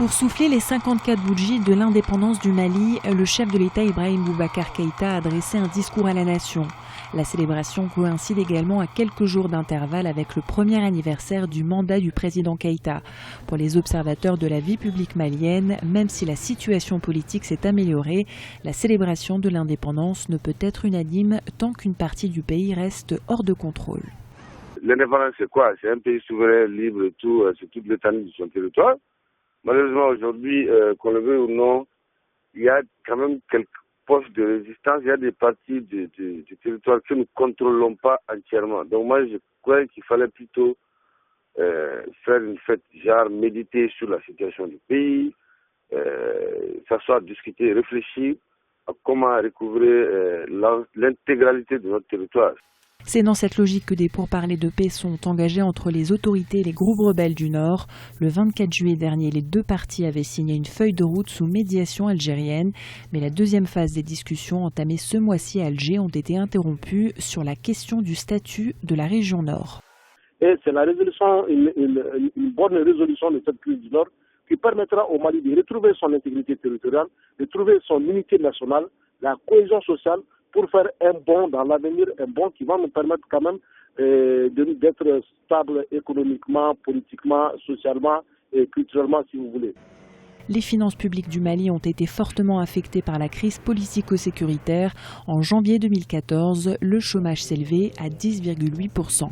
Pour souffler les 54 bougies de l'indépendance du Mali, le chef de l'État Ibrahim Boubacar Keïta a adressé un discours à la nation. La célébration coïncide également à quelques jours d'intervalle avec le premier anniversaire du mandat du président Keïta. Pour les observateurs de la vie publique malienne, même si la situation politique s'est améliorée, la célébration de l'indépendance ne peut être unanime tant qu'une partie du pays reste hors de contrôle. L'indépendance, c'est quoi? C'est un pays souverain, libre, tout, c'est toute l'étendue de son territoire. Malheureusement, aujourd'hui, qu'on le veuille ou non, il y a quand même quelques postes de résistance. Il y a des parties du territoire que nous ne contrôlons pas entièrement. Donc moi, je crois qu'il fallait plutôt faire une fête, genre méditer sur la situation du pays, s'asseoir, discuter, réfléchir à comment recouvrer l'intégralité de notre territoire. C'est dans cette logique que des pourparlers de paix sont engagés entre les autorités et les groupes rebelles du Nord. Le 24 juillet dernier, les deux parties avaient signé une feuille de route sous médiation algérienne. Mais la deuxième phase des discussions entamées ce mois-ci à Alger ont été interrompues sur la question du statut de la région Nord. Et c'est la résolution, une bonne résolution de cette crise du Nord qui permettra au Mali de retrouver son intégrité territoriale, de trouver son unité nationale, la cohésion sociale, pour faire un bond dans l'avenir, un bond qui va nous permettre quand même d'être stable économiquement, politiquement, socialement et culturellement, si vous voulez. Les finances publiques du Mali ont été fortement affectées par la crise politico-sécuritaire. En janvier 2014, le chômage s'élevait à 10,8%.